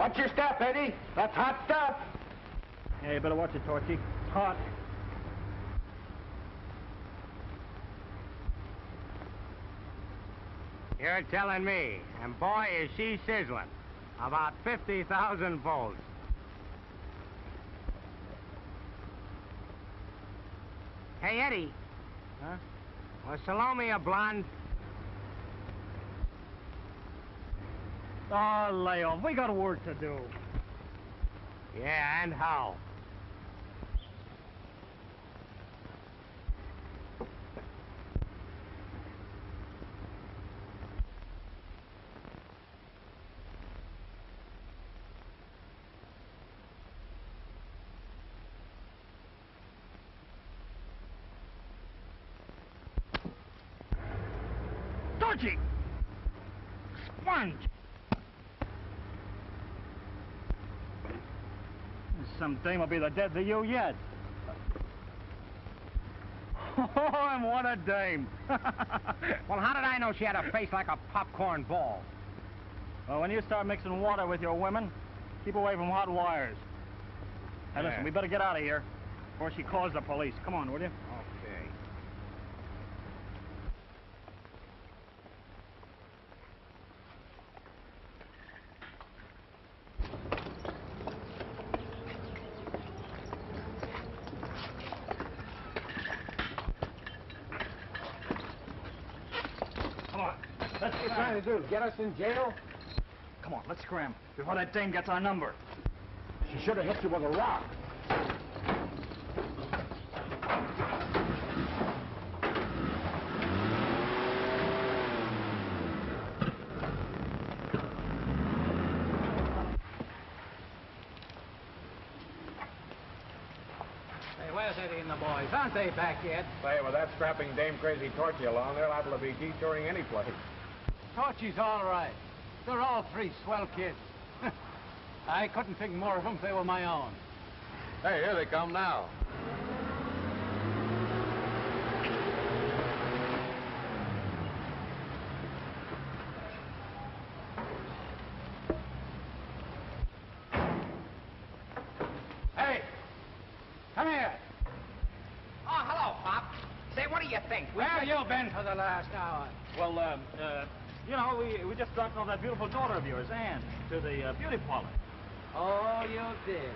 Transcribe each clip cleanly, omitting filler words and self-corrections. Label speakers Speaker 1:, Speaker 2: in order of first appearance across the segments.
Speaker 1: Watch your step, Eddie. That's hot stuff.
Speaker 2: Yeah, you better watch it, Torchy. It's hot.
Speaker 3: You're telling me, and boy, is she sizzling. About 50,000 volts. Hey, Eddie.
Speaker 2: Huh?
Speaker 3: Was Salome a blonde?
Speaker 2: Oh, lay off. We got work to do.
Speaker 3: Yeah, and how?
Speaker 2: Torchy! Sponge! Some dame will be the death of you yet. Oh, and what a dame!
Speaker 3: Well, how did I know she had a face like a popcorn ball?
Speaker 2: Well, when you start mixing water with your women, keep away from hot wires. Hey, listen, we better get out of here before she calls the police. Come on, will you?
Speaker 3: Okay.
Speaker 1: What are you trying to do? Get us in jail?
Speaker 2: Come on, let's scram before that dame gets our number.
Speaker 1: She should have hit you with a rock.
Speaker 3: Hey, where's Eddie and the boys? Aren't they back yet?
Speaker 1: Say, with that strapping Dame Crazy Torchy along, they're liable to be detouring any place.
Speaker 4: Torchy's all right. They're all three swell kids. I couldn't think more of them if they were my own.
Speaker 1: Hey, here they come now.
Speaker 4: Hey! Come here!
Speaker 3: Oh, hello, Pop. Say, what do you think?
Speaker 4: Where have you been for the last hour?
Speaker 2: Well, you know, we just dropped off that beautiful daughter of yours, Anne, to the beauty parlor.
Speaker 4: Oh, you did.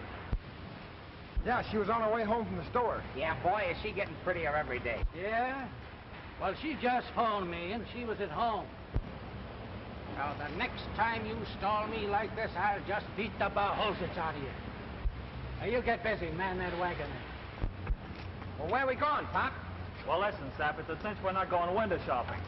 Speaker 1: Yeah, she was on her way home from the store.
Speaker 3: Yeah, boy, is she getting prettier every day.
Speaker 4: Yeah? Well, she just phoned me, and she was at home. Now, the next time you stall me like this, I'll just beat the beholzits out of you. Now, you get busy, man that wagon there.
Speaker 3: Well, where are we going, Pop?
Speaker 2: Well, listen, Sap, it's a cinch we're not going window shopping.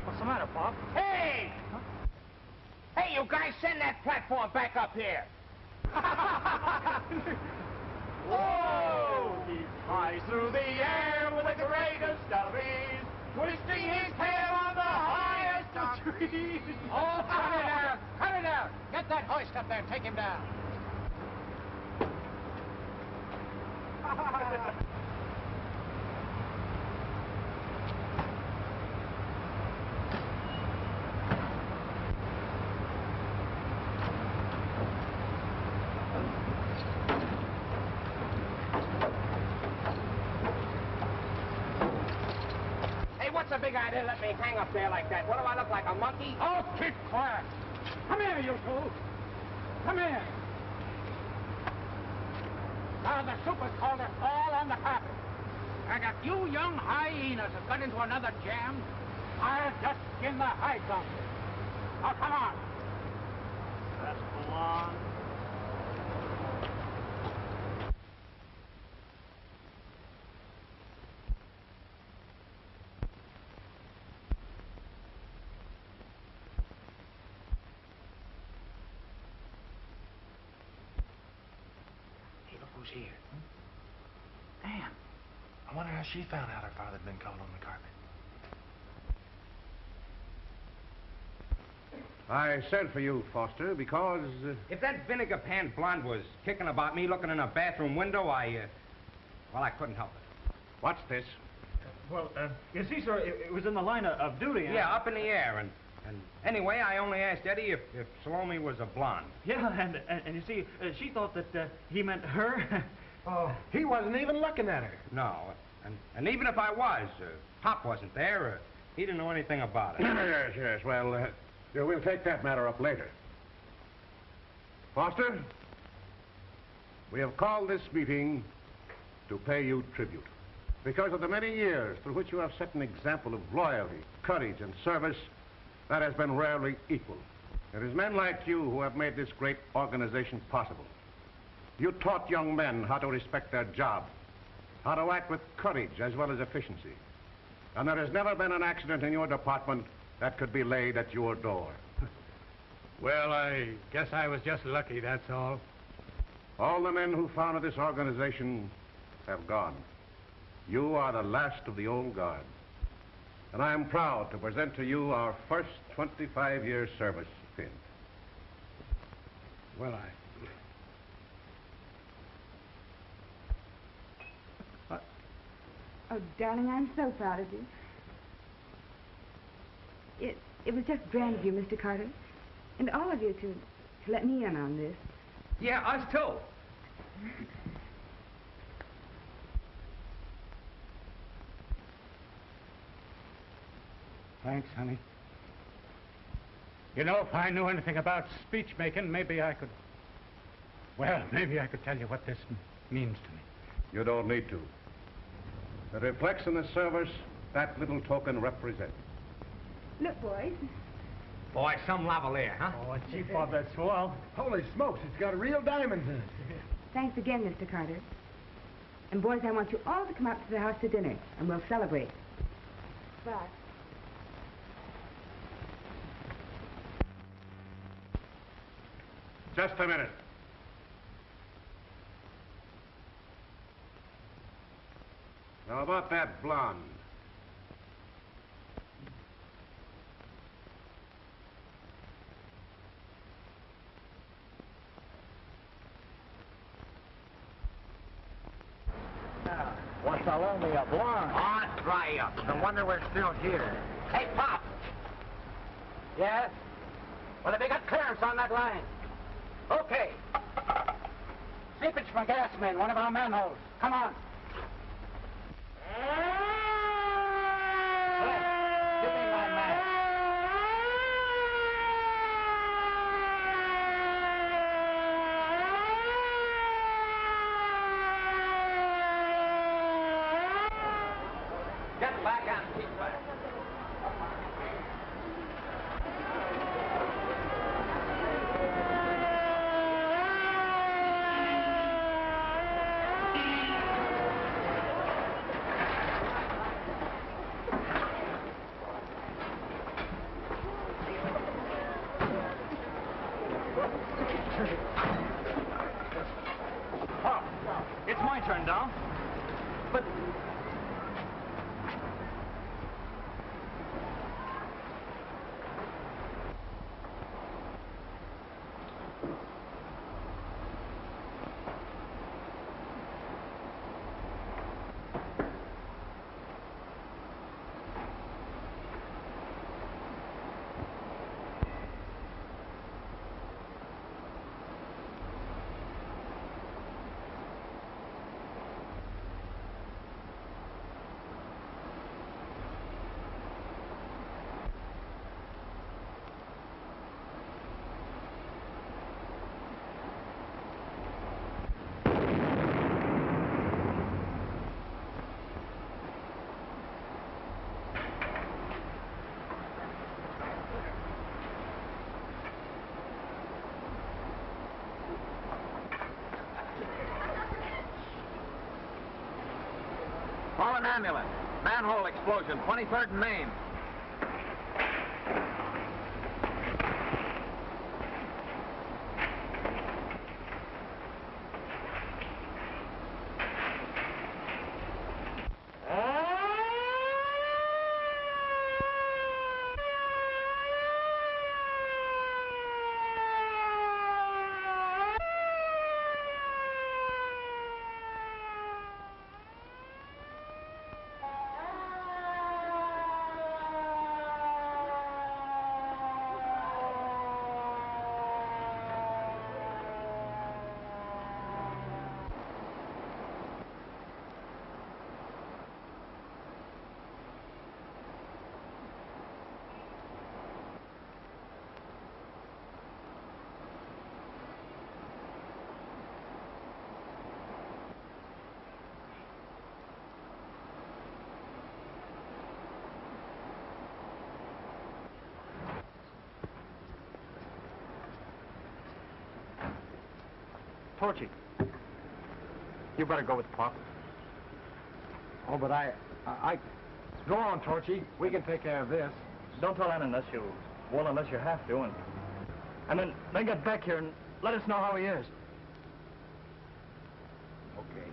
Speaker 2: What's the matter, Pop?
Speaker 3: Hey! Huh? Hey, you guys, send that platform back up here.
Speaker 2: Whoa! He flies through the air with the greatest of ease, twisting his tail on the highest of trees.
Speaker 4: Oh, cut it out! Cut it out! Get that hoist up there and take him down.
Speaker 3: the big idea to let me hang up there like that? What do I look like, a monkey?
Speaker 4: Oh, keep quiet. Come here, you two. Come here. Now, the super called us all on the carpet. And if you young hyenas have got into another jam, I'll just skin the hides off you. Now, come on.
Speaker 2: That's blonde.
Speaker 5: Hey, look who's here. Damn. I wonder how she found out her father'd been called on the carpet.
Speaker 1: I sent for you, Foster, because...
Speaker 3: If that vinegar pan blonde was kicking about me looking in a bathroom window, well, I couldn't help it.
Speaker 1: What's this?
Speaker 2: Well, you see, sir, it was in the line of duty.
Speaker 3: Yeah, up in the air, and anyway, I only asked Eddie if Salome was a blonde.
Speaker 2: Yeah, and you see, she thought that he meant her.
Speaker 5: Oh, he wasn't even looking at her.
Speaker 3: No, and even if I was, Pop wasn't there. He didn't know anything about it.
Speaker 1: Yes. Well, we'll take that matter up later. Foster, we have called this meeting to pay you tribute. Because of the many years through which you have set an example of loyalty, courage, and service that has been rarely equal. It is men like you who have made this great organization possible. You taught young men how to respect their job, how to act with courage as well as efficiency. And there has never been an accident in your department that could be laid at your door.
Speaker 4: Well, I guess I was just lucky, that's all.
Speaker 1: All the men who founded this organization have gone. You are the last of the old guard. And I am proud to present to you our first 25-year service pin.
Speaker 4: Well,
Speaker 6: Oh, darling, I'm so proud of you. It was just grand of you, Mr. Carter, and all of you to let me in on this.
Speaker 3: Yeah, us too.
Speaker 4: Thanks, honey. You know, if I knew anything about speech making, maybe I could... Well, maybe I could tell you what this means to me.
Speaker 1: You don't need to. It reflects in the service that little token represents.
Speaker 6: Look, boys.
Speaker 3: Boy, some lavalier, huh?
Speaker 2: Oh, gee, Bob, that's swell.
Speaker 5: Holy smokes, it's got real diamonds in it.
Speaker 6: Thanks again, Mr. Carter. And boys, I want you all to come out to the house to dinner, and we'll celebrate. Bye.
Speaker 1: Just a minute. Now, about that blonde.
Speaker 3: Was Salome a blonde? Oh, dry up. No wonder we're still here. Hey, Pop! Yes? Well, have you got clearance on that line? Okay. Seepage from gas main, one of our manholes. Come on. Give me my mask. Get back on seat back.
Speaker 2: Oh, it's my turn now. But...
Speaker 3: Call an ambulance. Manhole explosion, 23rd and Main.
Speaker 5: Torchy, you better go with Pop. Oh, but I... Go on, Torchy. We can take care of this.
Speaker 2: Don't tell Ann unless you have to, and then get back here and let us know how he is.
Speaker 5: Okay.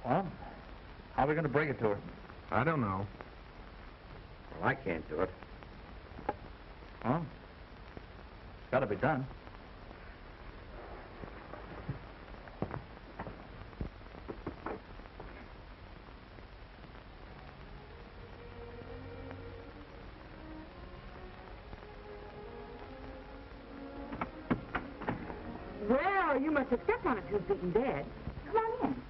Speaker 2: Well, how are we going to bring it to her?
Speaker 5: I don't know.
Speaker 3: Well, I can't do it.
Speaker 2: Well, it's got to be done.
Speaker 6: Well, you must have stepped on it till it's beaten dead. Come on in.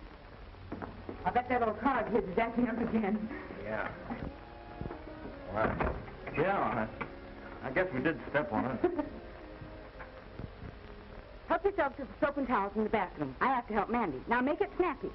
Speaker 6: I bet that old car of his is acting up again.
Speaker 3: Yeah.
Speaker 2: Well, yeah, I guess we did step on it.
Speaker 6: Help yourself to the soap and towels in the bathroom. I have to help Mandy. Now make it snappy.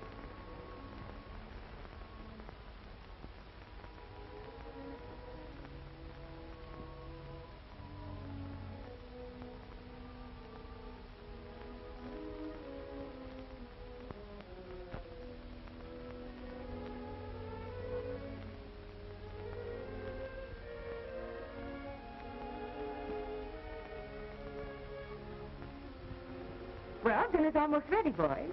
Speaker 6: Well, dinner's almost ready, boys.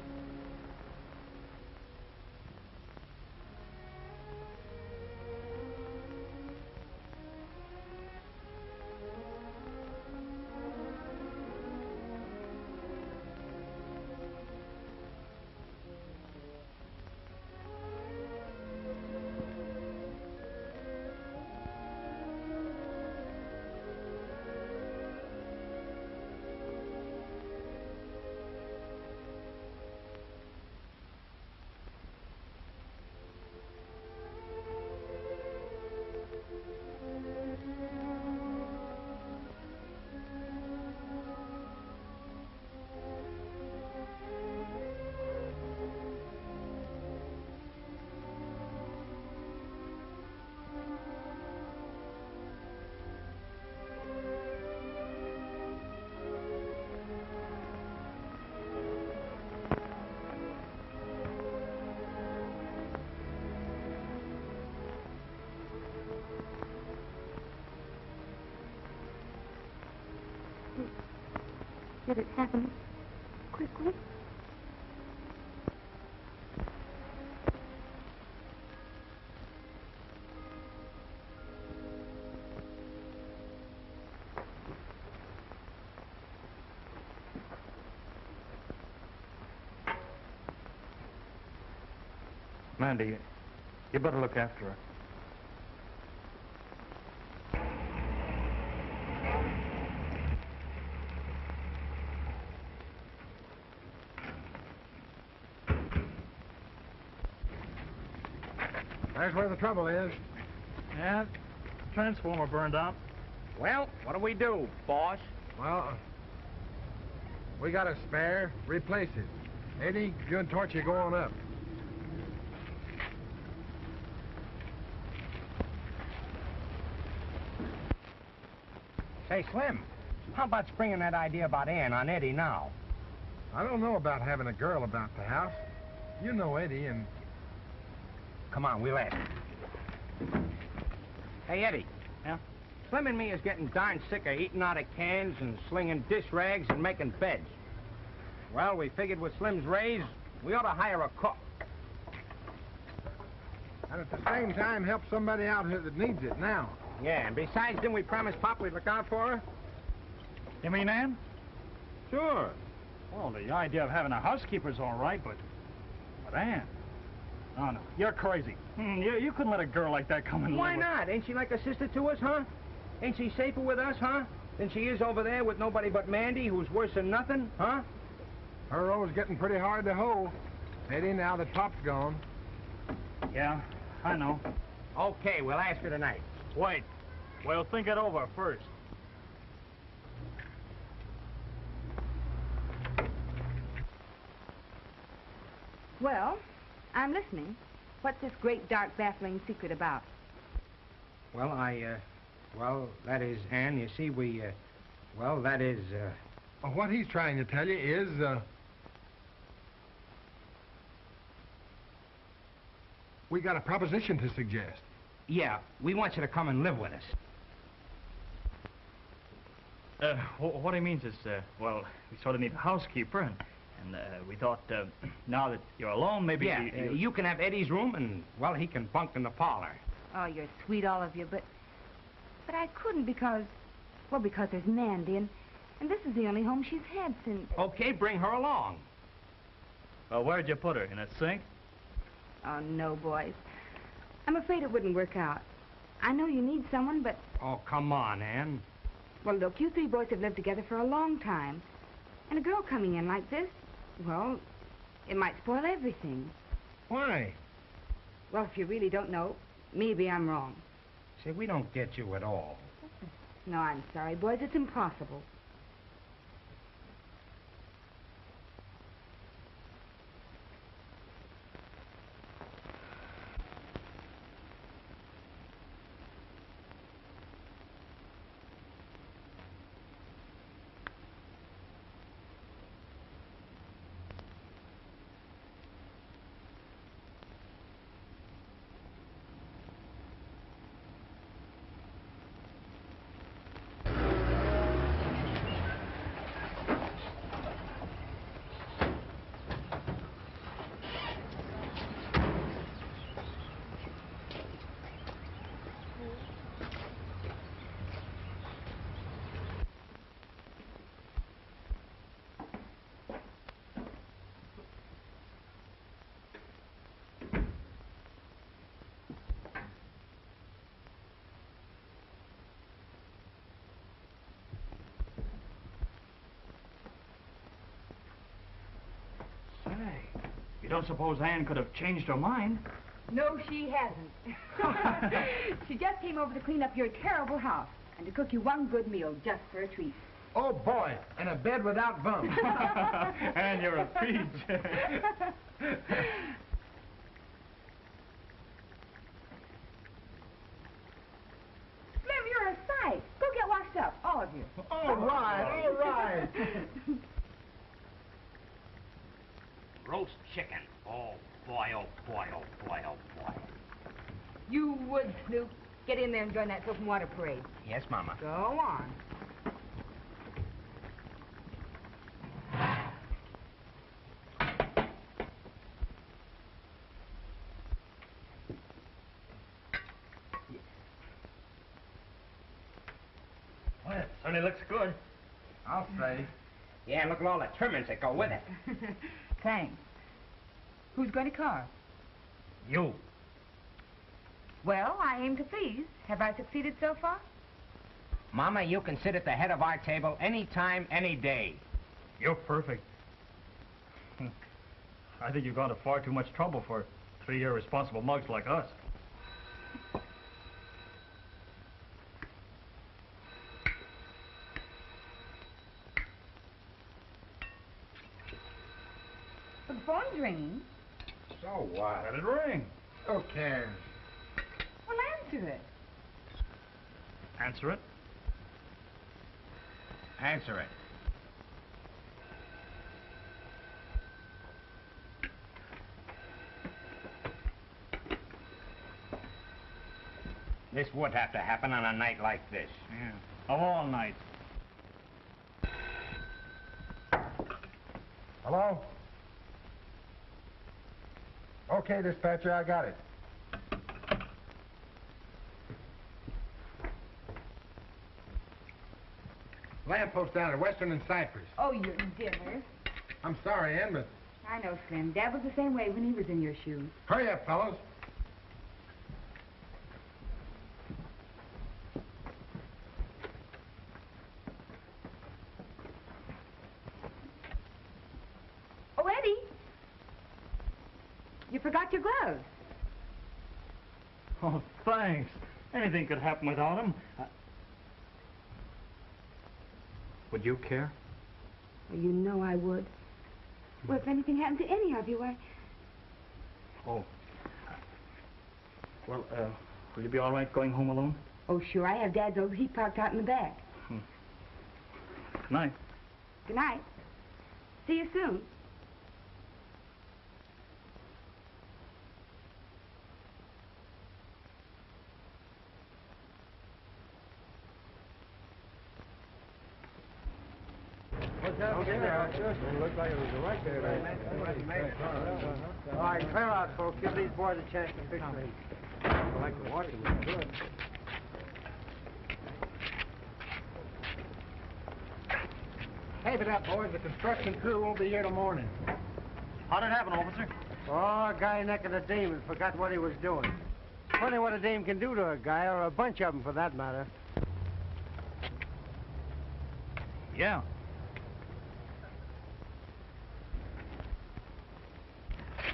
Speaker 6: Did it happen quickly?
Speaker 2: Mandy, you better look after her.
Speaker 5: There's where the trouble is.
Speaker 2: Yeah, transformer burned out.
Speaker 3: Well, what do we do, boss?
Speaker 5: Well, we got a spare. Replace it. Eddie, you and Torchy go on up.
Speaker 3: Say, Slim, how about springing that idea about Ann on Eddie now?
Speaker 5: I don't know about having a girl about the house. You know Eddie, and...
Speaker 3: Come on, we'll ask. Hey, Eddie.
Speaker 2: Yeah?
Speaker 3: Slim and me is getting darn sick of eating out of cans and slinging dish rags and making beds. Well, we figured with Slim's raise, we ought to hire a cook.
Speaker 5: And at the same time, help somebody out here that needs it now.
Speaker 3: Yeah, and besides, didn't we promise Pop we'd look out for her?
Speaker 2: You mean Ann?
Speaker 3: Sure.
Speaker 2: Well, the idea of having a housekeeper's all right, but Ann? Oh, no, you're crazy. You couldn't let a girl like that come in.
Speaker 3: Why not? Ain't she like a sister to us, huh? Ain't she safer with us, huh? Than she is over there with nobody but Mandy, who's worse than nothing, huh?
Speaker 5: Her row's getting pretty hard to hold. Eddie, now that Pop's gone.
Speaker 2: Yeah, I know.
Speaker 3: Okay, we'll ask her tonight.
Speaker 2: Wait. We'll think it over first.
Speaker 6: Well, I'm listening. What's this great, dark, baffling secret about?
Speaker 3: Well, well, that is, Ann, you see, well, that is,
Speaker 5: What he's trying to tell you is, we got a proposition to suggest.
Speaker 3: yeah, we want you to come and live with us.
Speaker 2: What he means is, well, we sort of need a housekeeper, and we thought, now that you're alone, maybe...
Speaker 3: Yeah, you can have Eddie's room, and, well, he can bunk in the parlor.
Speaker 6: Oh, you're sweet, all of you, but I couldn't because there's Mandy, and this is the only home she's had since...
Speaker 3: Okay, bring her along.
Speaker 2: Well, where'd you put her? In a sink?
Speaker 6: Oh, no, boys. I'm afraid it wouldn't work out. I know you need someone, but...
Speaker 3: Oh, come on, Ann.
Speaker 6: Well, look, you three boys have lived together for a long time. And a girl coming in like this, well, it might spoil everything.
Speaker 5: Why?
Speaker 6: Well, if you really don't know, maybe I'm wrong.
Speaker 3: See, we don't get you at all.
Speaker 6: No, I'm sorry, boys. It's impossible.
Speaker 2: You don't suppose Ann could have changed her mind?
Speaker 6: No, she hasn't. She just came over to clean up your terrible house and to cook you one good meal just for a treat.
Speaker 5: Oh, boy, and a bed without bumps.
Speaker 2: And you're a peach.
Speaker 6: Slim, you're a sight. Go get washed up, all of you.
Speaker 5: All right, all right.
Speaker 3: Roast chicken. Oh, boy, oh, boy, oh, boy, oh, boy.
Speaker 6: You would, Snoop. Get in there and join that soap and water parade.
Speaker 3: Yes, Mama.
Speaker 6: Go on.
Speaker 2: Well, it certainly looks good.
Speaker 5: I'll say.
Speaker 3: Yeah, and look at all the trimmings that go with it.
Speaker 6: Thanks. Who's going to carve?
Speaker 3: You.
Speaker 6: Well, I aim to please. Have I succeeded so far?
Speaker 3: Mama, you can sit at the head of our table any time, any day.
Speaker 2: You're perfect. I think you've gone to far too much trouble for 3 irresponsible mugs like us.
Speaker 6: phone's ringing.
Speaker 5: So what?
Speaker 2: Let it ring.
Speaker 5: Who cares?
Speaker 6: Well, answer it.
Speaker 2: Answer it.
Speaker 5: Answer it.
Speaker 3: This would have to happen on a night like this.
Speaker 2: Yeah. Of all nights.
Speaker 5: Hello? Okay, dispatcher, I got it. Lamppost down at Western and Cypress.
Speaker 6: Oh, you're dinner.
Speaker 5: I'm sorry, Ann, but
Speaker 6: I know, Slim. Dad was the same way when he was in your shoes.
Speaker 5: hurry up, fellows.
Speaker 6: Oh, Eddie. You forgot your gloves.
Speaker 2: Oh, thanks. Anything could happen without them. Would you care?
Speaker 6: Well, you know I would. Well, if anything happened to any of you,
Speaker 2: Oh. Well, will you be all right going home alone?
Speaker 6: Oh, sure. I have Dad's old Jeep parked out in the back.
Speaker 2: Good night.
Speaker 6: Good night. See you soon.
Speaker 5: Looks like it was a right there. All right, clear out, folks. Give these boys a chance to fix things. I like to watch them. It's good. Save it up, boys. The construction crew won't be here till morning.
Speaker 2: How'd it happen, officer?
Speaker 5: Oh, a guy neck of the demon forgot what he was doing. Funny what a dame can do to a guy, or a bunch of them for that matter.
Speaker 2: Yeah.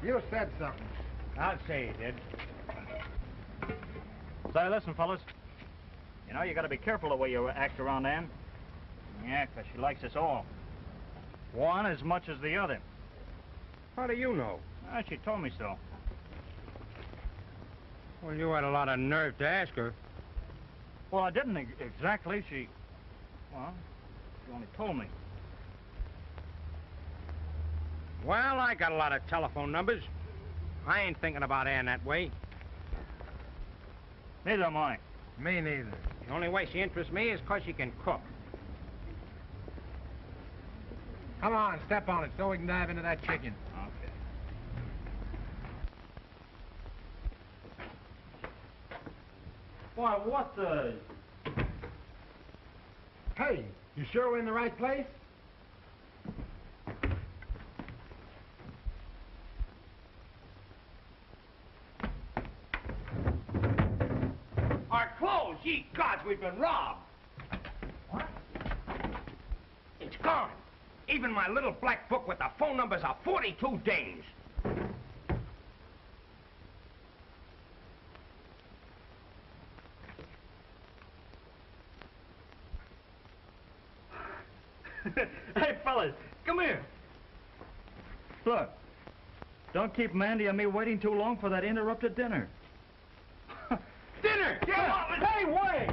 Speaker 5: You said something.
Speaker 3: I'll say you did.
Speaker 2: Say, listen, fellas. You know, you gotta be careful the way you act around Ann. Yeah, 'cause she likes us all. One as much as the other.
Speaker 3: How do you know?
Speaker 2: She told me so.
Speaker 3: Well, you had a lot of nerve to ask her.
Speaker 2: Well, I didn't exactly. She only told me.
Speaker 3: Well, I got a lot of telephone numbers. I ain't thinking about Ann that way.
Speaker 2: Neither am I.
Speaker 5: Me neither.
Speaker 3: The only way she interests me is 'cause she can cook.
Speaker 5: Come on, step on it so we can dive into that chicken.
Speaker 2: Okay. Why, what the...
Speaker 5: Hey, you sure we're in the right place?
Speaker 3: Our clothes! Ye gods, we've been robbed! What? It's gone. Even my little black book with the phone numbers of 42 dames.
Speaker 2: Hey, fellas, come here. Look, don't keep Mandy and me waiting too long for that interrupted dinner.
Speaker 3: Dinner! Get on!
Speaker 2: Hey, wait!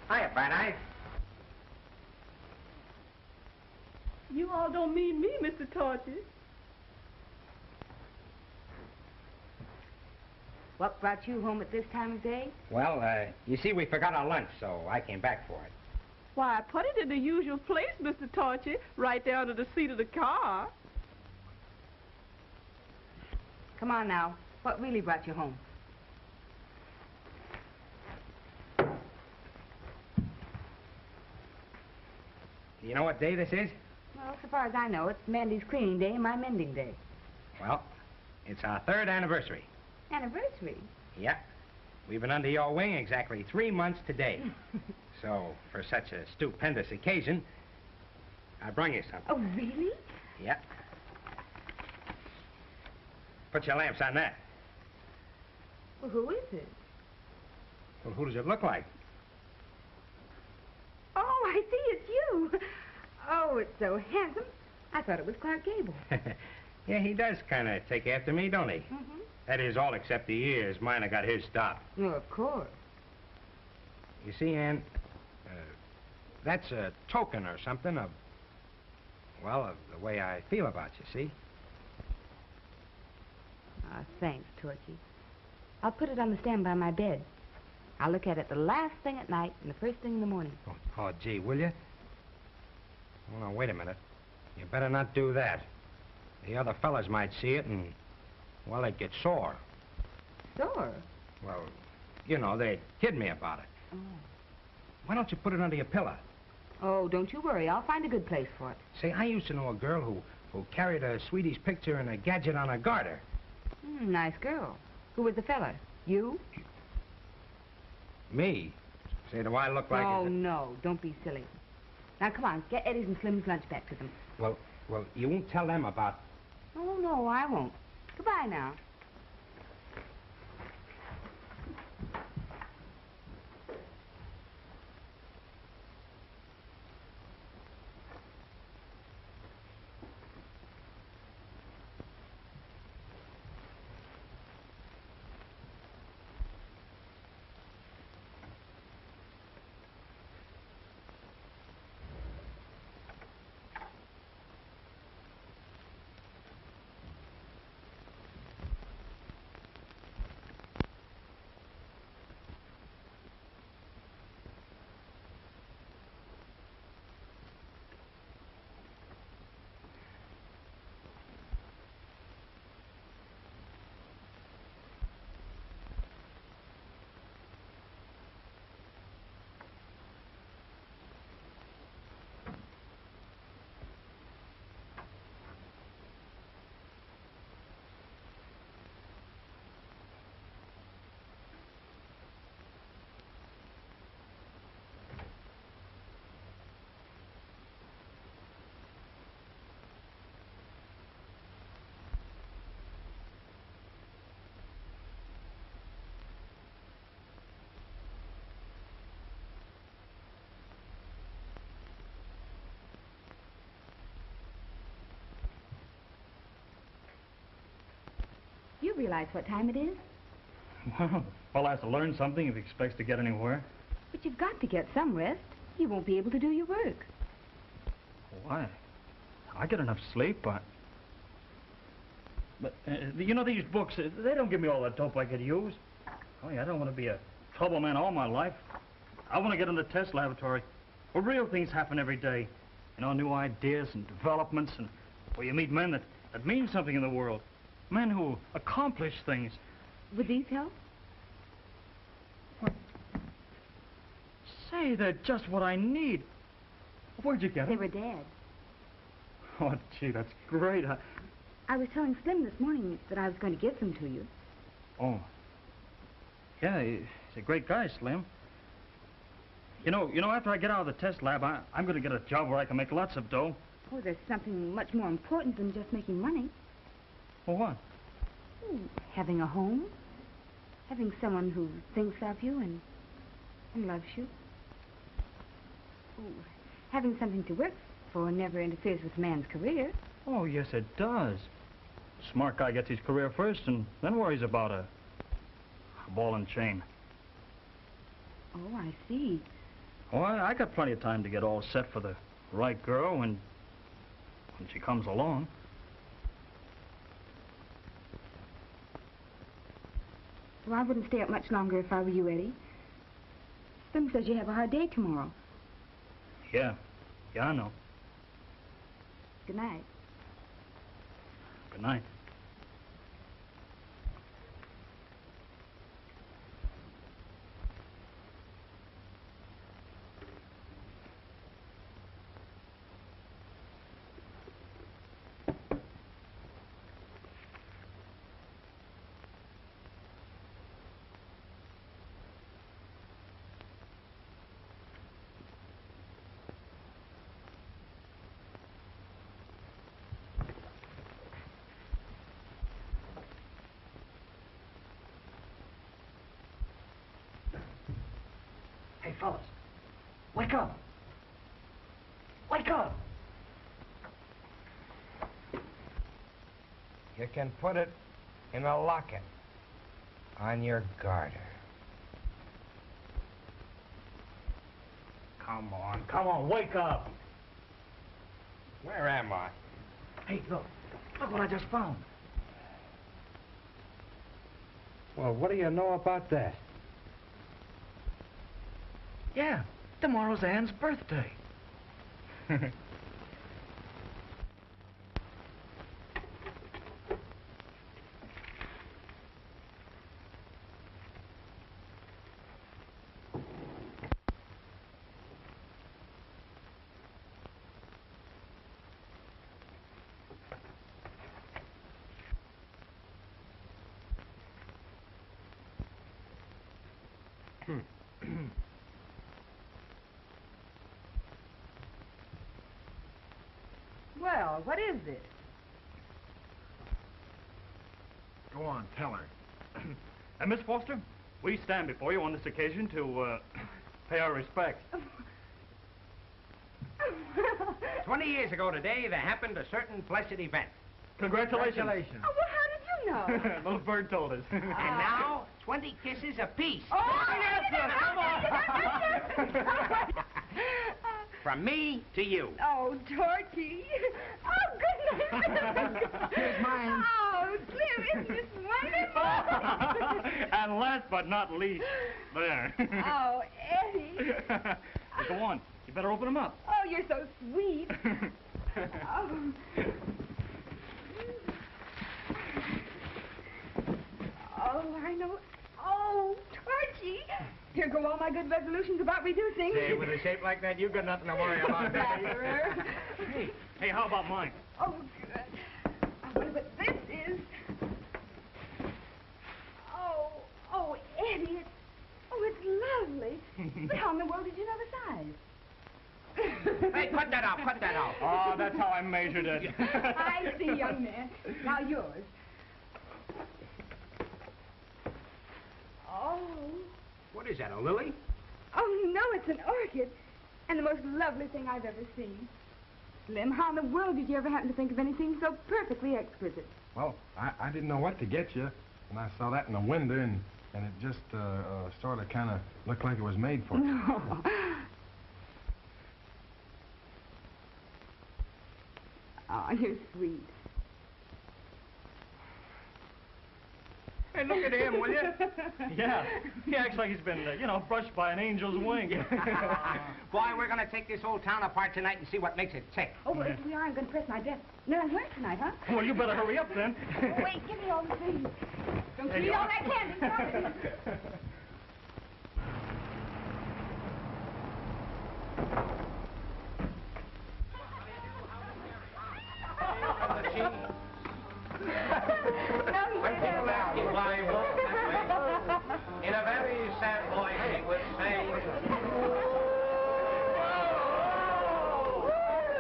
Speaker 3: Hiya, Bright Eyes.
Speaker 7: You all don't mean me, Mr. Torchy.
Speaker 6: What brought you home at this time of day?
Speaker 3: Well, you see, we forgot our lunch, so I came back for it.
Speaker 7: Why, I put it in the usual place, Mr. Torchy, right there under the seat of the car.
Speaker 6: Come on now. What really brought you home?
Speaker 3: Do you know what day this is?
Speaker 6: Well, so far as I know, it's Mandy's cleaning day and my mending day.
Speaker 3: Well, it's our 3rd anniversary.
Speaker 6: Anniversary?
Speaker 3: Yeah. We've been under your wing exactly 3 months today. So, for such a stupendous occasion, I brung you something.
Speaker 6: Oh, really?
Speaker 3: Yeah. Put your lamps on that.
Speaker 6: Well, who is it?
Speaker 3: Well, who does it look like?
Speaker 6: Oh, I see, it's you. Oh, it's so handsome. I thought it was Clark Gable.
Speaker 3: Yeah, he does kind of take after me, don't he?
Speaker 6: Mm-hmm.
Speaker 3: That is, all except the ears. Mine have got his stop.
Speaker 6: Well, of course.
Speaker 3: You see, Ann, that's a token or something of, well, of the way I feel about you, see?
Speaker 6: Thanks, Torchy. I'll put it on the stand by my bed. I'll look at it the last thing at night and the first thing in the morning.
Speaker 3: Oh, gee, will you? Oh, no, wait a minute. You better not do that. The other fellas might see it and, well, they'd get sore.
Speaker 6: Sore?
Speaker 3: Well, you know, they'd kid me about it.
Speaker 6: Oh.
Speaker 3: Why don't you put it under your pillow?
Speaker 6: Oh, don't you worry. I'll find a good place for it.
Speaker 3: Say, I used to know a girl who carried a sweetie's picture and a gadget on her garter.
Speaker 6: Nice girl. Who was the fella? You?
Speaker 3: Me? Say, do I look like...
Speaker 6: Oh, no. Don't be silly. Now, come on. Get Eddie's and Slim's lunch back to them.
Speaker 3: Well, you won't tell them about...
Speaker 6: Oh, no, I won't. Goodbye now. You realize what time it is?
Speaker 2: Well, Paul has to learn something if he expects to get anywhere.
Speaker 6: But you've got to get some rest. You won't be able to do your work.
Speaker 2: Why? I get enough sleep, but you know, these books, they don't give me all the dope I could use. Oh, yeah, I don't want to be a trouble man all my life. I want to get in the test laboratory where real things happen every day. You know, new ideas and developments, and where you meet men that mean something in the world. Men who accomplish things.
Speaker 6: Would these help?
Speaker 2: What? Say, they're just what I need. Where'd you get them?
Speaker 6: They were Dad.
Speaker 2: Oh, gee, that's great.
Speaker 6: I was telling Slim this morning that I was going to give them to you.
Speaker 2: Oh. Yeah, he's a great guy, Slim. You know, after I get out of the test lab, I'm going to get a job where I can make lots of dough.
Speaker 6: Oh, there's something much more important than just making money.
Speaker 2: Well, what?
Speaker 6: Oh, having a home. Having someone who thinks of you and loves you. Oh, having something to work for never interferes with a man's career.
Speaker 2: Oh, yes, it does. A smart guy gets his career first and then worries about a ball and chain.
Speaker 6: Oh, I see.
Speaker 2: Oh, I got plenty of time to get all set for the right girl when she comes along.
Speaker 6: Well, I wouldn't stay up much longer if I were you, Eddie. Slim says you have a hard day tomorrow.
Speaker 2: Yeah, I know.
Speaker 6: Good night.
Speaker 2: Good night. Hey, fellas, wake up. Wake up.
Speaker 3: You can put it in a locket on your garter.
Speaker 2: Come on, wake up.
Speaker 3: Where am I?
Speaker 2: Hey, look what I just found.
Speaker 3: Well, what do you know about that?
Speaker 2: Yeah, tomorrow's Anne's birthday.
Speaker 6: Well, what is this?
Speaker 5: Go on, tell her.
Speaker 2: And Miss Foster, we stand before you on this occasion to pay our respects.
Speaker 3: 20 years ago today, there happened a certain blessed event.
Speaker 2: Congratulations.
Speaker 5: Congratulations.
Speaker 6: Oh, well, how did you know?
Speaker 2: Little bird told us.
Speaker 3: And now, 20 kisses apiece.
Speaker 6: Oh,
Speaker 3: From me to you.
Speaker 6: Oh, Torchy. Oh, goodness.
Speaker 5: Here's mine.
Speaker 6: Oh, Slim, isn't this wonderful?
Speaker 2: And last but not least, there.
Speaker 6: Oh, Eddie.
Speaker 2: Hey, go on. You better open them up.
Speaker 6: Oh, you're so sweet. Oh. Oh, I know. Oh, Torchy. Here go all my good resolutions about reducing.
Speaker 3: Say, with a shape like that, you've got nothing to worry about.
Speaker 6: Flatterer.
Speaker 2: Hey, how about mine?
Speaker 6: Oh, good. I wonder what this is. Oh, Eddie, it's lovely. But how in the world did you know the size?
Speaker 3: Hey, cut that out.
Speaker 2: Oh, that's how I measured it.
Speaker 6: I see, young man. Now yours. Oh.
Speaker 3: What is that, a lily?
Speaker 6: Oh, no, it's an orchid. And the most lovely thing I've ever seen. Slim, how in the world did you ever happen to think of anything so perfectly exquisite?
Speaker 5: Well, I didn't know what to get you, and I saw that in the window, and it just sort of kind of looked like it was made for you.
Speaker 6: No. Oh, you're sweet.
Speaker 3: Hey, look at him, will you?
Speaker 2: Yeah, he acts like he's been, brushed by an angel's wing.
Speaker 3: Boy, we're going to take this old town apart tonight and see what makes it tick.
Speaker 6: Oh, well, if we are, I'm going to press my desk. No, I'm work tonight, huh?
Speaker 2: Well, you better hurry up then.
Speaker 6: Oh, wait, give me all the things. Don't you eat all that candy, sorry.
Speaker 3: When people ask him why he walked that way, in a very sad voice he would say,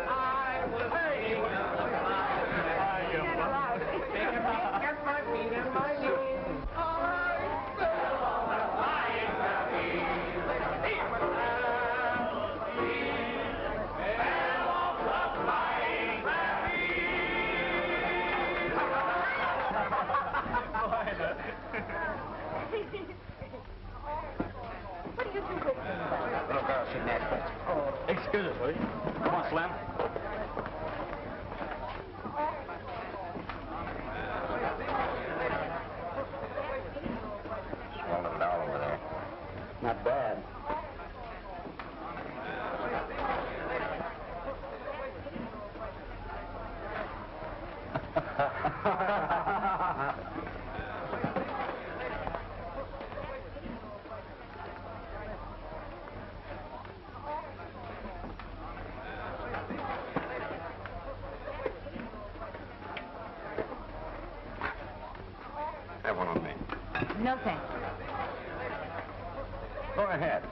Speaker 3: I was thinking of take a peek at my feet and my knees. I fell on a flying trapeze. He was fell off the flying
Speaker 6: What are you two talking about?
Speaker 3: Little girl sitting there.
Speaker 2: Excuse us, will you? Come on, Slim.
Speaker 3: Swollen down over there. Not bad. Have one on me.
Speaker 6: No, thanks.
Speaker 3: Go ahead.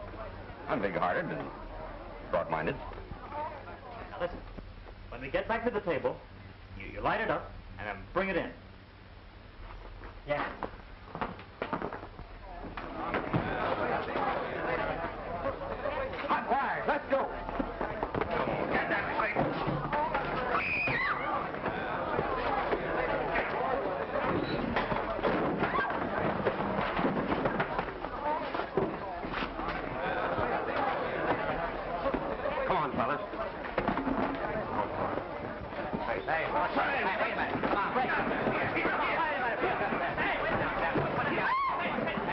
Speaker 3: I'm big-hearted and broad-minded.
Speaker 2: Now listen, when we get back to the table, you light it up and then bring it in. Yeah.
Speaker 3: Hey, wait a minute. Come on, break up. Here. Come on, wait a minute. Hey, wait a minute. What do you got? Hey, wait a minute.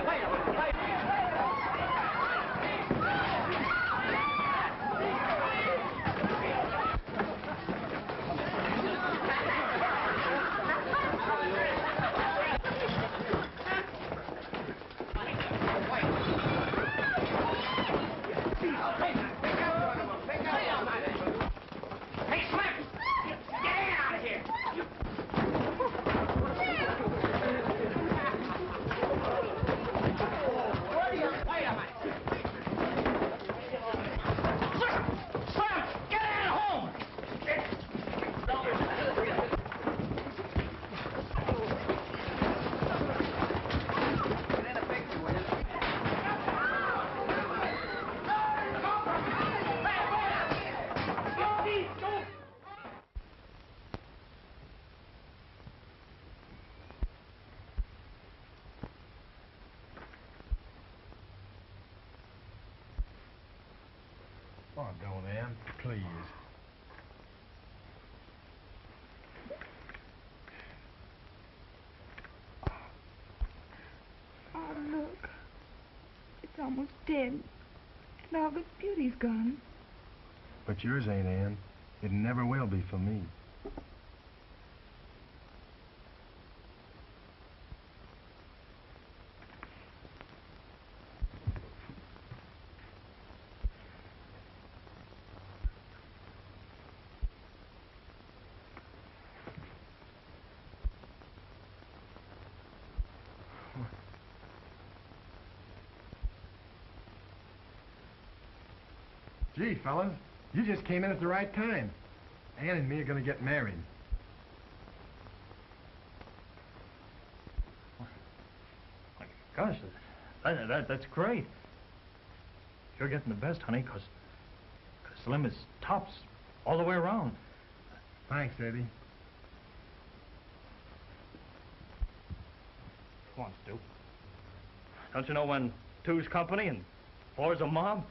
Speaker 5: Oh, don't, Ann. Please.
Speaker 6: Oh, look. It's almost dead. And all its beauty's gone.
Speaker 5: But yours ain't, Ann. It never will be for me. Gee, fellas, you just came in at the right time. Ann and me are going to get married.
Speaker 2: My gosh, that's great. You're getting the best, honey, because Slim is tops all the way around.
Speaker 5: Thanks, Eddie.
Speaker 2: Come on, Stu. Don't you know when two's company and four's a mob?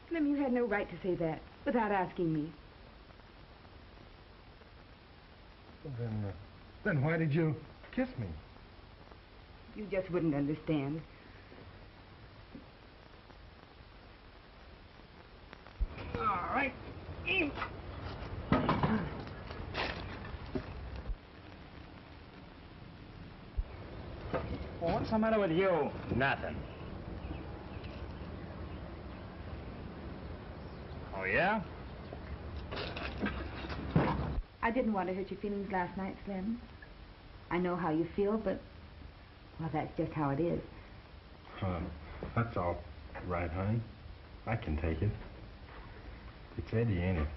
Speaker 6: Slim, you had no right to say that without asking me.
Speaker 5: Well, then why did you kiss me?
Speaker 6: You just wouldn't understand.
Speaker 2: All right. Well, what's the matter with you?
Speaker 3: Nothing.
Speaker 2: Oh, yeah?
Speaker 6: I didn't want to hurt your feelings last night, Slim. I know how you feel, but, well, that's just how it is.
Speaker 5: That's all right, honey. I can take it. It's Eddie, ain't it?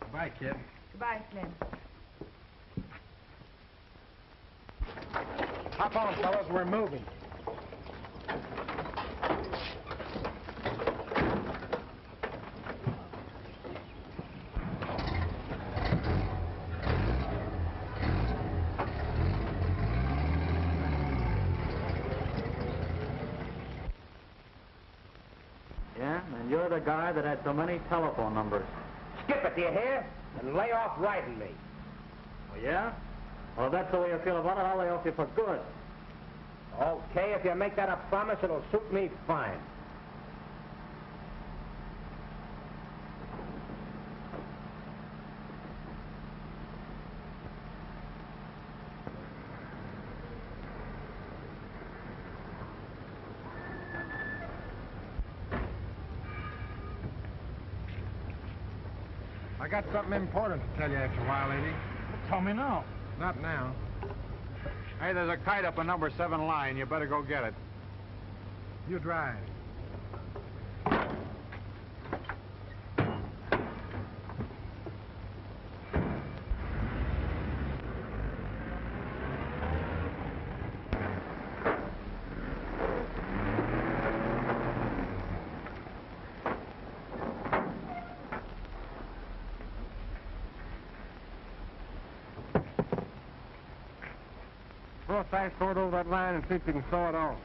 Speaker 5: Goodbye, kid.
Speaker 6: Goodbye, Slim.
Speaker 5: Hop on, fellas. We're moving.
Speaker 3: Yeah, and you're the guy that had so many telephone numbers. Skip it, do you hear? And lay off riding me. Oh, yeah? Well, if that's the way you feel about it, I'll lay off you for good. Okay, if you make that a promise, it'll suit me fine.
Speaker 5: I got something important to tell you after a while, Eddie.
Speaker 2: Tell me now.
Speaker 5: Not now.
Speaker 1: Hey, there's a kite up on number 7 line. You better go get it.
Speaker 5: You drive. throw a fast sword over that line and see if you can saw it off.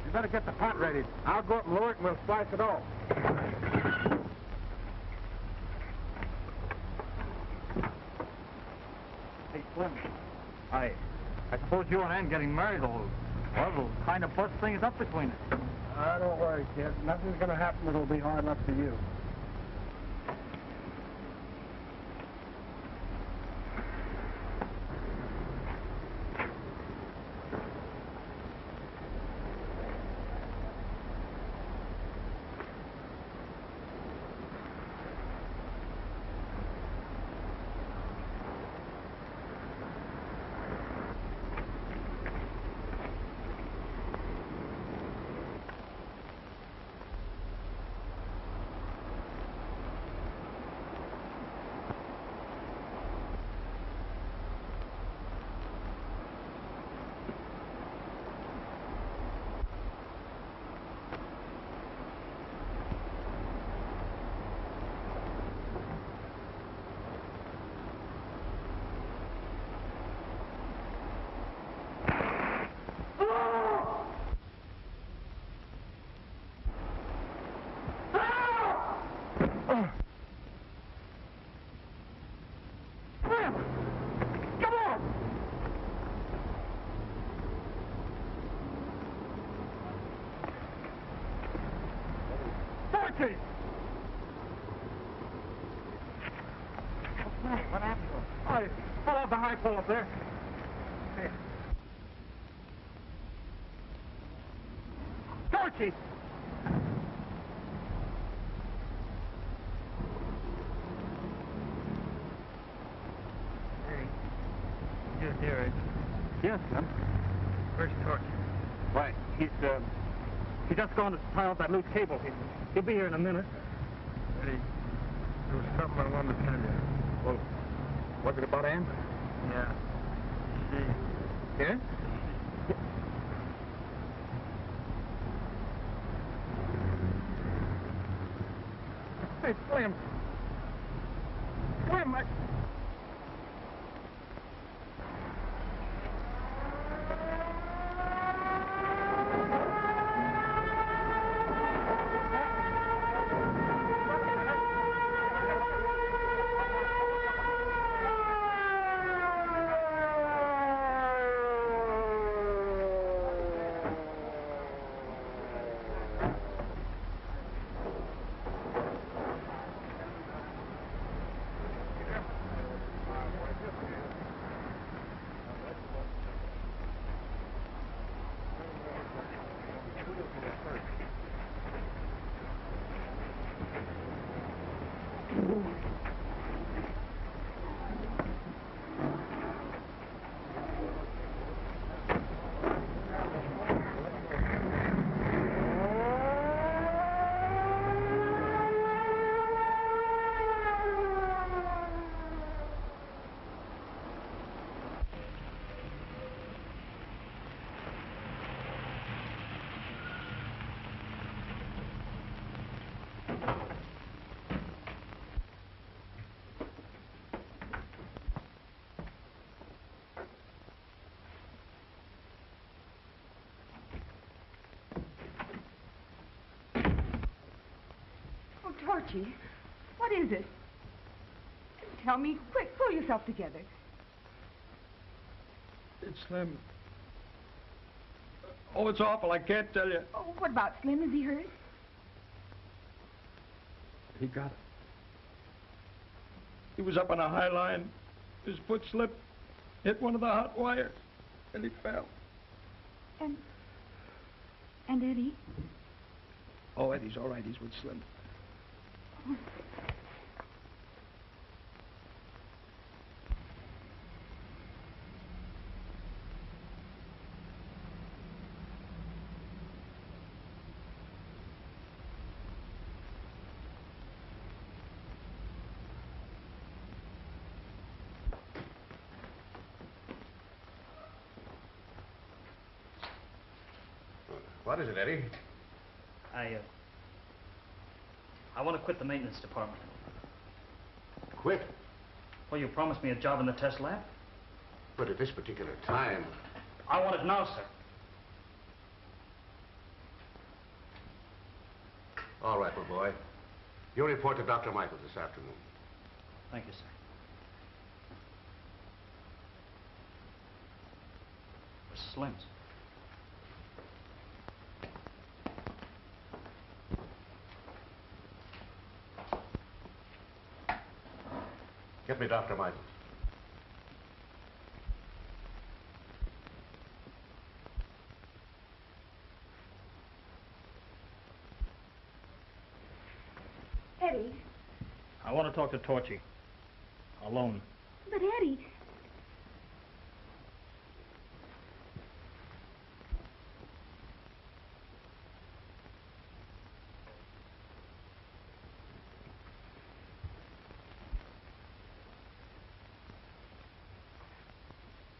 Speaker 5: You better get the pot ready. I'll go up and lower it and we'll splice it off.
Speaker 2: Hey, Slim, I suppose you and Ann getting married will kind of bust things up between us.
Speaker 5: Don't worry, kid. Nothing's going to happen that'll be hard enough for you.
Speaker 2: What happened to him? Oh, he fell off the high pole up there. Hey. Torchy! Hey, you're there, right? Yes, Slim. Where's Torchy? Why, he's just gone to tie off that loose cable. He'll be here in a minute.
Speaker 5: Hey, there was something I wanted to tell you. Well, was it about Ann?
Speaker 2: Yeah.
Speaker 5: Yeah? Hey, Slim. Slim,
Speaker 6: Torchy, what is it? Tell me, quick, pull yourself together.
Speaker 8: It's Slim. Oh, it's awful. I can't tell you.
Speaker 6: Oh, what about Slim? Is he hurt?
Speaker 8: He got it. He was up on a high line. His foot slipped, hit one of the hot wires, and he fell.
Speaker 6: And Eddie?
Speaker 8: Oh, Eddie's all right. He's with Slim.
Speaker 1: What is it, Eddie?
Speaker 2: I want to quit the maintenance department.
Speaker 1: Quit?
Speaker 2: Well, you promised me a job in the test lab.
Speaker 1: But at this particular time...
Speaker 2: I want it now, sir.
Speaker 1: All right, my boy. You report to Dr. Michaels this afternoon.
Speaker 2: Thank you, sir. Where's Slim's?
Speaker 1: Get me Dr. Michaels.
Speaker 6: Eddie.
Speaker 2: I want to talk to Torchy. Alone.
Speaker 6: But Eddie...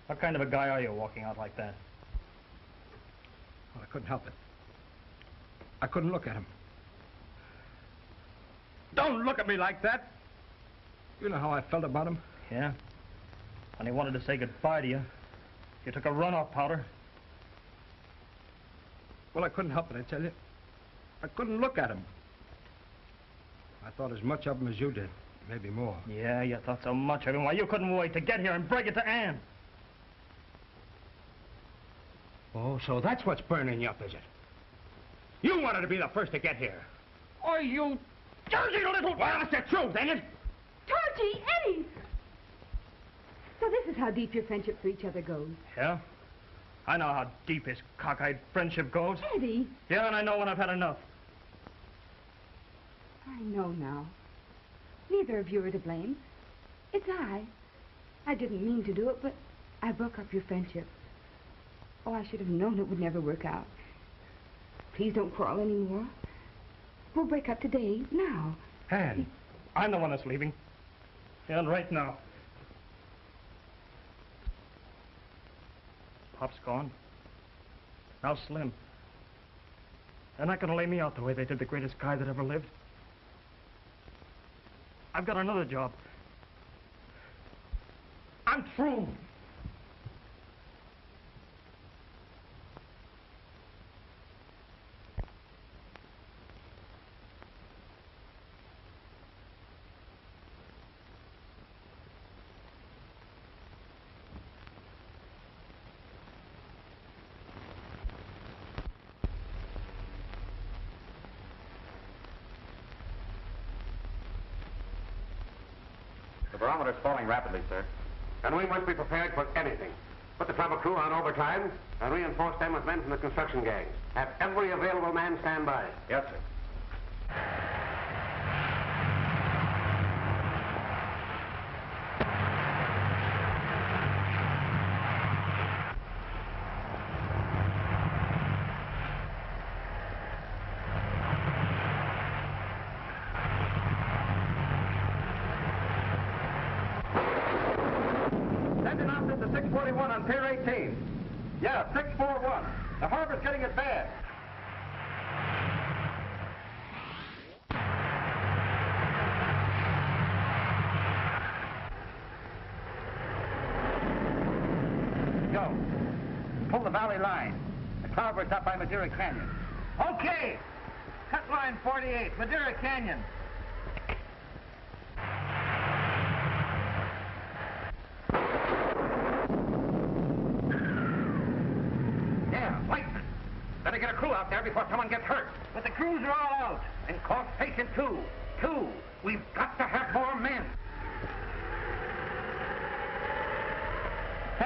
Speaker 2: What kind of a guy are you walking out like that?
Speaker 8: Well, I couldn't help it. I couldn't look at him. Don't look at me like that! You know how I felt about him?
Speaker 2: Yeah? When he wanted to say goodbye to you, you took a run-off powder.
Speaker 8: Well, I couldn't help it, I tell you. I couldn't look at him. I thought as much of him as you did, maybe more.
Speaker 2: Yeah, you thought so much of him. Why, you couldn't wait to get here and break it to Ann.
Speaker 8: Oh, so that's what's burning you up, is it? You wanted to be the first to get here. Oh, you dirty little... Well, that's the truth, ain't it?
Speaker 6: Torchy! Eddie! So this is how deep your friendship for each other goes.
Speaker 2: Yeah? I know how deep his cockeyed friendship goes.
Speaker 6: Eddie!
Speaker 2: Yeah, and I know when I've had enough.
Speaker 6: I know now. Neither of you are to blame. It's I. I didn't mean to do it, but I broke up your friendship. Oh, I should have known it would never work out. Please don't quarrel anymore. We'll break up today, now.
Speaker 2: Ann, I'm the one that's leaving. Yeah, and right now. Pop's gone. Now Slim. They're not going to lay me out the way they did the greatest guy that ever lived. I've got another job. I'm through.
Speaker 3: The barometer's falling rapidly, sir.
Speaker 1: And we must be prepared for anything. Put the travel crew on overtime and reinforce them with men from the construction gangs. Have every available man stand by.
Speaker 3: Yes, sir.
Speaker 5: Sending off this to 641 on Pier 18. Yeah, 641. The harbor's getting it bad. Go. Pull the valley line. The cloudbird's up by Madeira Canyon. Okay. Cut line 48, Madeira Canyon. Better get a crew out there before someone gets hurt. But the crews are all out. And call station 2. 2. We've got to have more men.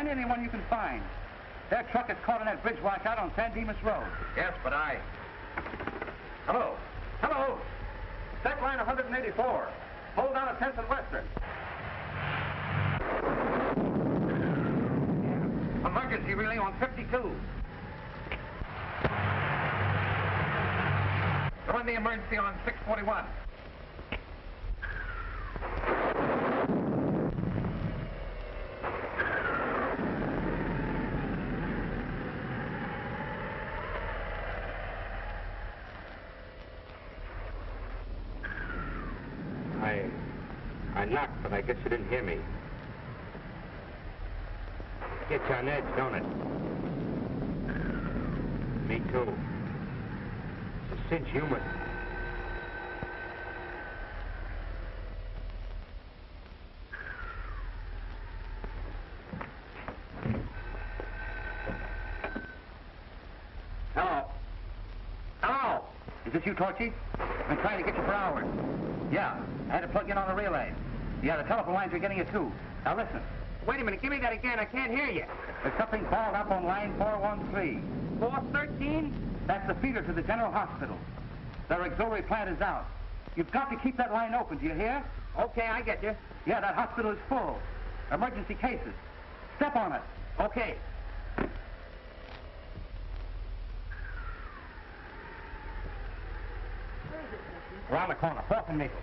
Speaker 3: Send anyone you can find. Their truck is caught in that bridge washout on San Dimas Road.
Speaker 5: Yes, but I... Hello. Hello. Set line 184. Hold down at 10th and Western. Emergency relay on 52. Run the emergency on 641. I knocked, but I guess you didn't hear me. Gets you on edge, don't it? Me too. It's a cinch human. Hello. Hello. Is this you, Torchy? I've been trying to get you for hours. Yeah, I had to plug in on the relay. Yeah, the telephone lines are getting you too. Now listen. Wait a minute, give me that again. I can't hear you. There's something balled up on line 413. 413? That's the feeder to the General Hospital. Their auxiliary plant is out. You've got to keep that line open, do you hear? Okay, I get you. Yeah, that hospital is full. Emergency cases. Step on it. Okay. Around the corner, 4th and Maple.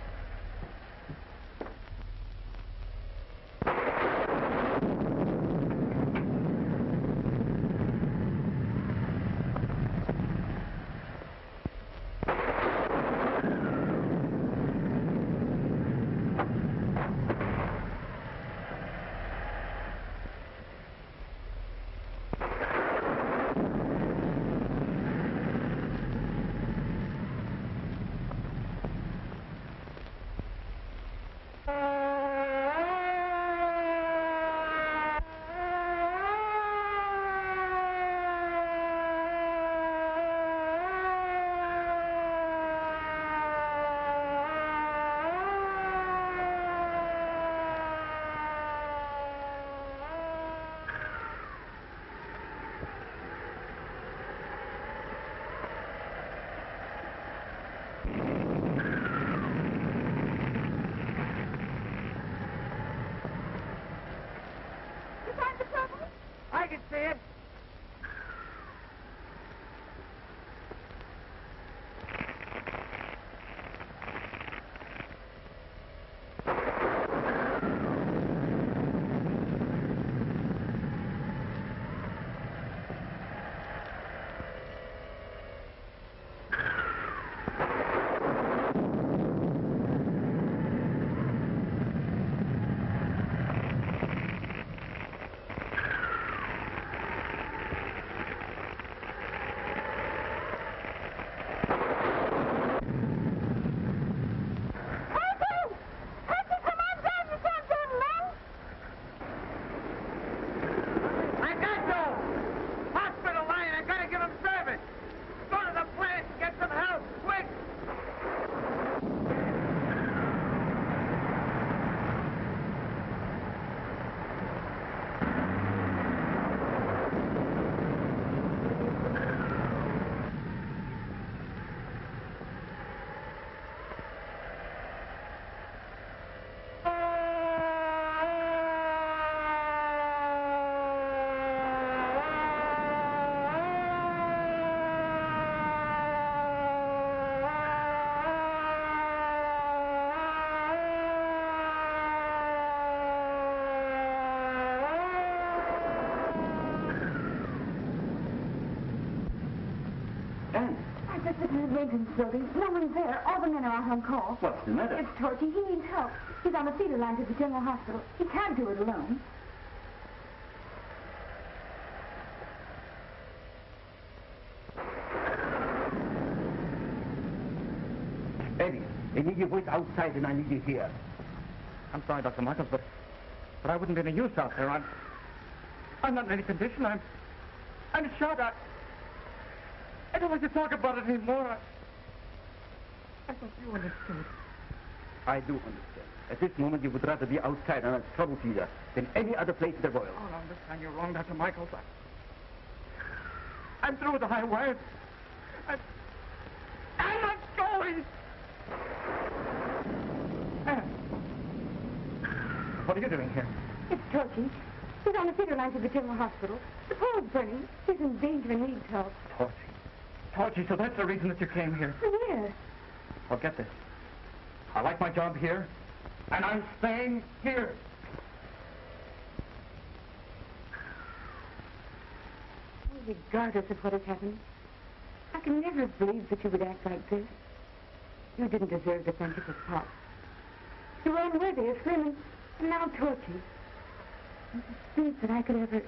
Speaker 6: Maintenance building. No one's there. All the men are out on call.
Speaker 3: What's the matter?
Speaker 6: It's Torchy. He needs help. He's on the feeder line to the General Hospital. He can't do it alone.
Speaker 3: Eddie, they need you wait outside and I need you here. I'm sorry, Dr. Michaels, but I wouldn't be any use out there. I'm not in any condition. I'm shot. I don't like to talk about it anymore. I thought you understood. I do understand.
Speaker 5: At this moment, you would rather be outside on a trouble feeder than any other place in the world.
Speaker 8: Oh, no, this time you're wrong, Dr. Michaels. I'm through with the high wires. I'm not going. Anne, what are you doing here?
Speaker 6: It's Torchy. He's on the feeder line to the general hospital. The pole's burning. He's in danger and needs help.
Speaker 8: Torchy, so that's the reason that you came here.
Speaker 6: Yes.
Speaker 8: Well, get this. I like my job here, and I'm staying here.
Speaker 6: Regardless of what has happened, I can never have believed that you would act like this. You didn't deserve the friendship of Pop. You were unworthy of Slim, and now Torchy. And to think that I could ever...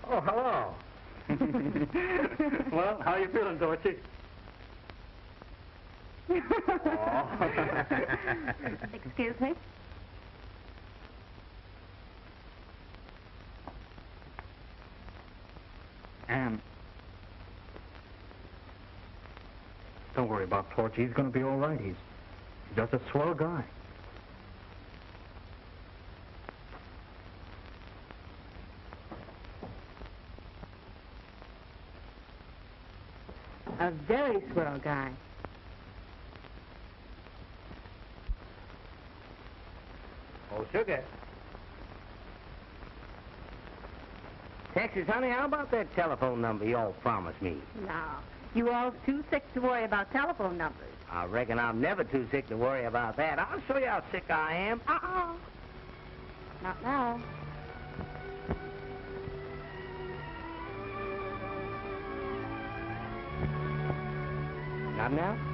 Speaker 8: Oh, hello. Well, how you feeling, Torchy?
Speaker 6: Excuse me?
Speaker 8: Anne. Don't worry about Torchy. He's going to be all right. He's just a swell guy.
Speaker 6: A very swell guy.
Speaker 3: Oh, sugar. Texas, honey, how about that telephone number you all promised me?
Speaker 6: No. You all too sick to worry about telephone numbers.
Speaker 3: I reckon I'm never too sick to worry about that. I'll show you how sick I am.
Speaker 6: Uh-uh. Not now.
Speaker 3: Not now?